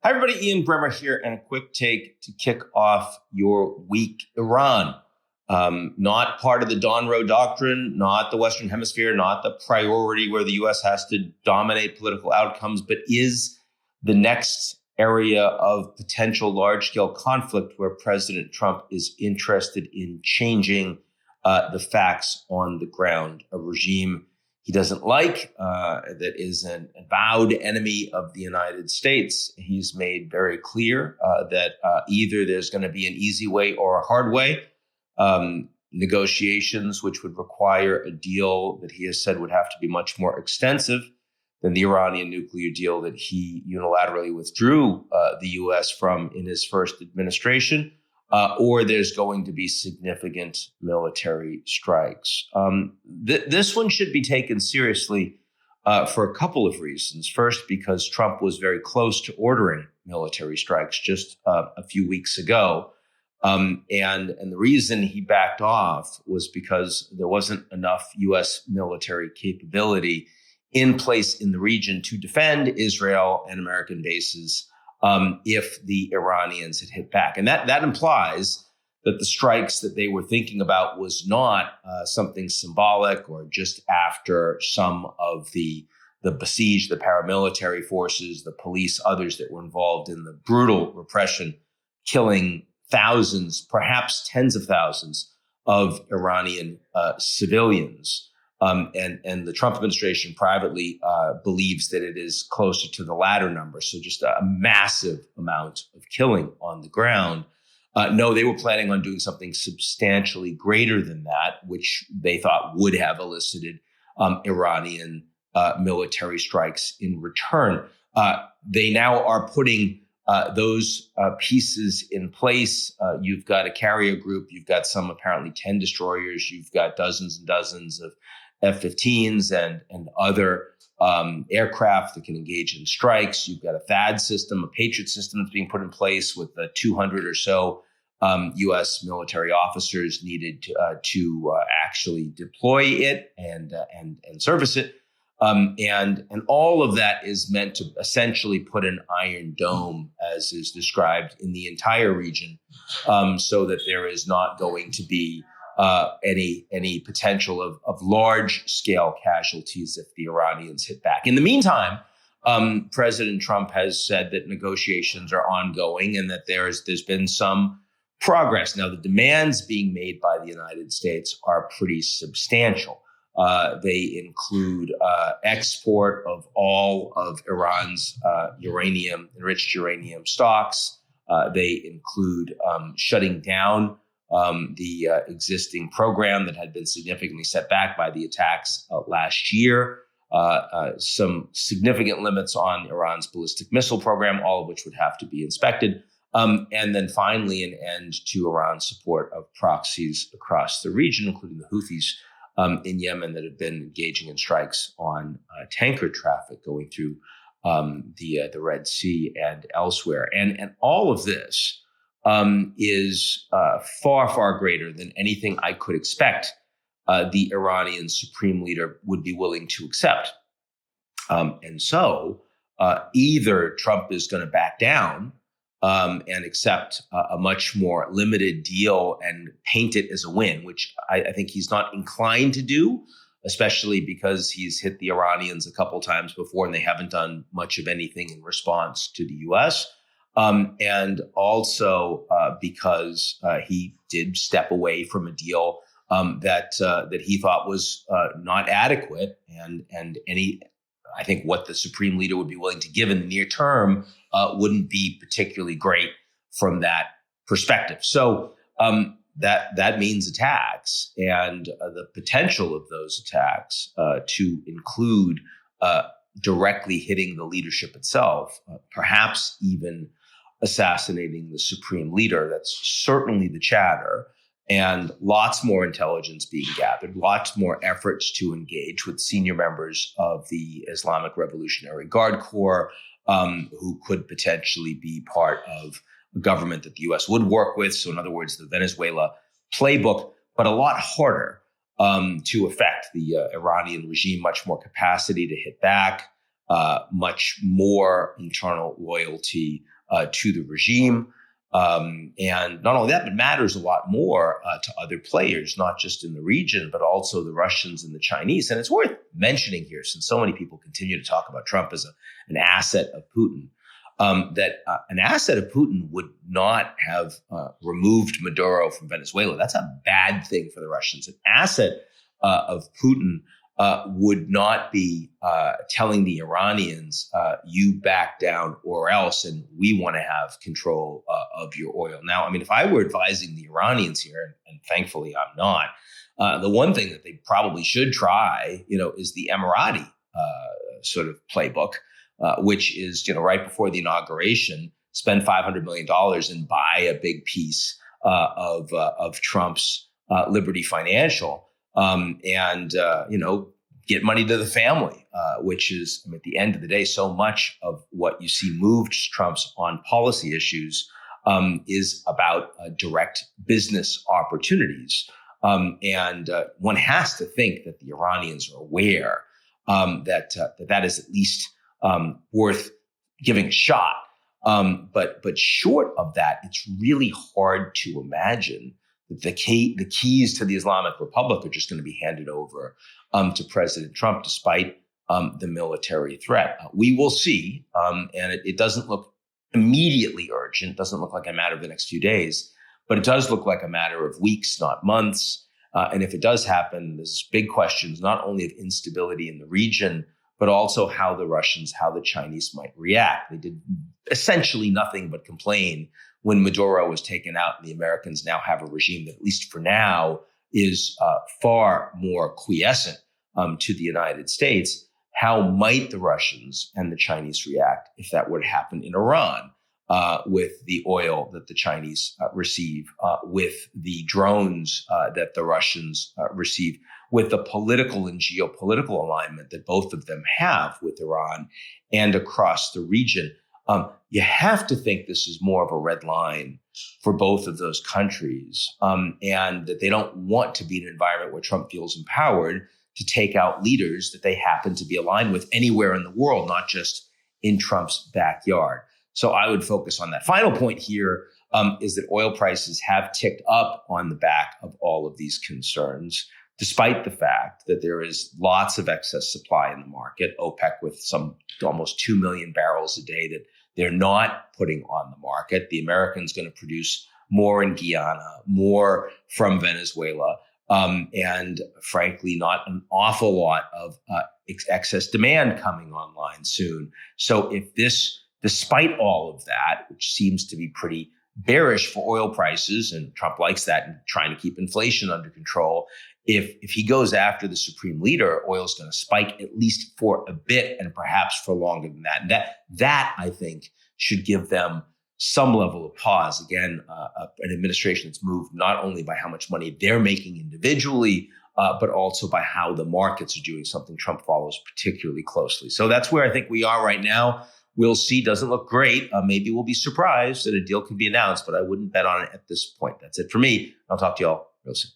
Hi, everybody. Ian Bremmer here, and a quick take to kick off your week. Iran, not part of the Donroe Doctrine, not the Western Hemisphere, not the priority where the U.S. has to dominate political outcomes, but is the next area of potential large-scale conflict where President Trump is interested in changing the facts on the ground. A regime he doesn't like, that is an avowed enemy of the United States. He's made very clear that either there's going to be an easy way or a hard way. Negotiations, which would require a deal that he has said would have to be much more extensive than the Iranian nuclear deal that he unilaterally withdrew the U.S. from in his first administration. Or there's going to be significant military strikes. This one should be taken seriously for a couple of reasons. First, because Trump was very close to ordering military strikes just a few weeks ago. And the reason he backed off was because there wasn't enough U.S. military capability in place in the region to defend Israel and American bases if the Iranians had hit back. And that implies that the strikes that they were thinking about was not something symbolic or just after some of the besieged, the paramilitary forces, the police, others that were involved in the brutal repression, killing thousands, perhaps tens of thousands of Iranian civilians. And the Trump administration privately believes that it is closer to the latter number. So just a massive amount of killing on the ground. No, they were planning on doing something substantially greater than that, which they thought would have elicited Iranian military strikes in return. They now are putting those pieces in place. You've got a carrier group. You've got some apparently 10 destroyers. You've got dozens and dozens of F-15s and other aircraft that can engage in strikes. You've got a THAAD system, a Patriot system that's being put in place with 200 or so U.S. military officers needed to actually deploy it and service it. And all of that is meant to essentially put an iron dome, as is described, in the entire region, so that there is not going to be any potential of large scale casualties if the Iranians hit back. In the meantime, President Trump has said that negotiations are ongoing and that there's been some progress. Now, the demands being made by the United States are pretty substantial. They include export of all of Iran's uranium, enriched uranium stocks. They include shutting down the existing program that had been significantly set back by the attacks last year. Some significant limits on Iran's ballistic missile program, all of which would have to be inspected. And then finally, an end to Iran's support of proxies across the region, including the Houthis in Yemen that have been engaging in strikes on tanker traffic going through the Red Sea and elsewhere. And all of this is far, far greater than anything I could expect the Iranian supreme leader would be willing to accept. And so either Trump is going to back down and accept a much more limited deal and paint it as a win, which I think he's not inclined to do, especially because he's hit the Iranians a couple times before and they haven't done much of anything in response to the U.S. And also because he did step away from a deal that he thought was not adequate, and I think what the supreme leader would be willing to give in the near term wouldn't be particularly great from that perspective. So that means attacks, and the potential of those attacks to include directly hitting the leadership itself, perhaps even assassinating the supreme leader. That's certainly the chatter. And lots more intelligence being gathered, lots more efforts to engage with senior members of the Islamic Revolutionary Guard Corps, who could potentially be part of a government that the U.S. would work with. So in other words, the Venezuela playbook, but a lot harder to affect the Iranian regime, much more capacity to hit back, much more internal loyalty to the regime. And not only that, but matters a lot more to other players, not just in the region, but also the Russians and the Chinese. And it's worth mentioning here, since so many people continue to talk about Trump as an asset of Putin, that an asset of Putin would not have removed Maduro from Venezuela. That's a bad thing for the Russians. An asset of Putin would not be telling the Iranians, you back down or else, and we want to have control of your oil. Now, I mean, if I were advising the Iranians here, and thankfully I'm not, the one thing that they probably should try, is the Emirati sort of playbook, which is, right before the inauguration, spend $500 million and buy a big piece of Trump's Liberty Financial. Get money to the family, which is, at the end of the day, so much of what you see moved Trump's on policy issues is about direct business opportunities. And one has to think that the Iranians are aware that is at least worth giving a shot. But short of that, it's really hard to imagine that the keys to the Islamic Republic are just going to be handed over to President Trump, despite the military threat. We will see, and it doesn't look immediately urgent. It doesn't look like a matter of the next few days, but it does look like a matter of weeks, not months. And if it does happen, there's big questions, not only of instability in the region, but also how the Russians, how the Chinese might react. They did essentially nothing but complain when Maduro was taken out, and the Americans now have a regime that, at least for now, is far more quiescent to the United States. How might the Russians and the Chinese react if that were to happen in Iran, with the oil that the Chinese receive, with the drones that the Russians receive, with the political and geopolitical alignment that both of them have with Iran and across the region? You have to think this is more of a red line for both of those countries, and that they don't want to be in an environment where Trump feels empowered to take out leaders that they happen to be aligned with anywhere in the world, not just in Trump's backyard. So I would focus on that. Final point here is that oil prices have ticked up on the back of all of these concerns, despite the fact that there is lots of excess supply in the market. OPEC with some almost 2 million barrels a day that they're not putting on the market. The Americans going to produce more in Guyana, more from Venezuela, and frankly, not an awful lot of excess demand coming online soon. So if this, despite all of that, which seems to be pretty bearish for oil prices, and Trump likes that and trying to keep inflation under control, if he goes after the supreme leader, oil is going to spike at least for a bit, and perhaps for longer than that. And that I think should give them some level of pause. Again, an administration that's moved not only by how much money they're making individually, but also by how the markets are doing, something Trump follows particularly closely. So that's where I think we are right now. We'll see. Doesn't look great. Maybe we'll be surprised that a deal can be announced, but I wouldn't bet on it at this point. That's it for me. I'll talk to you all real soon.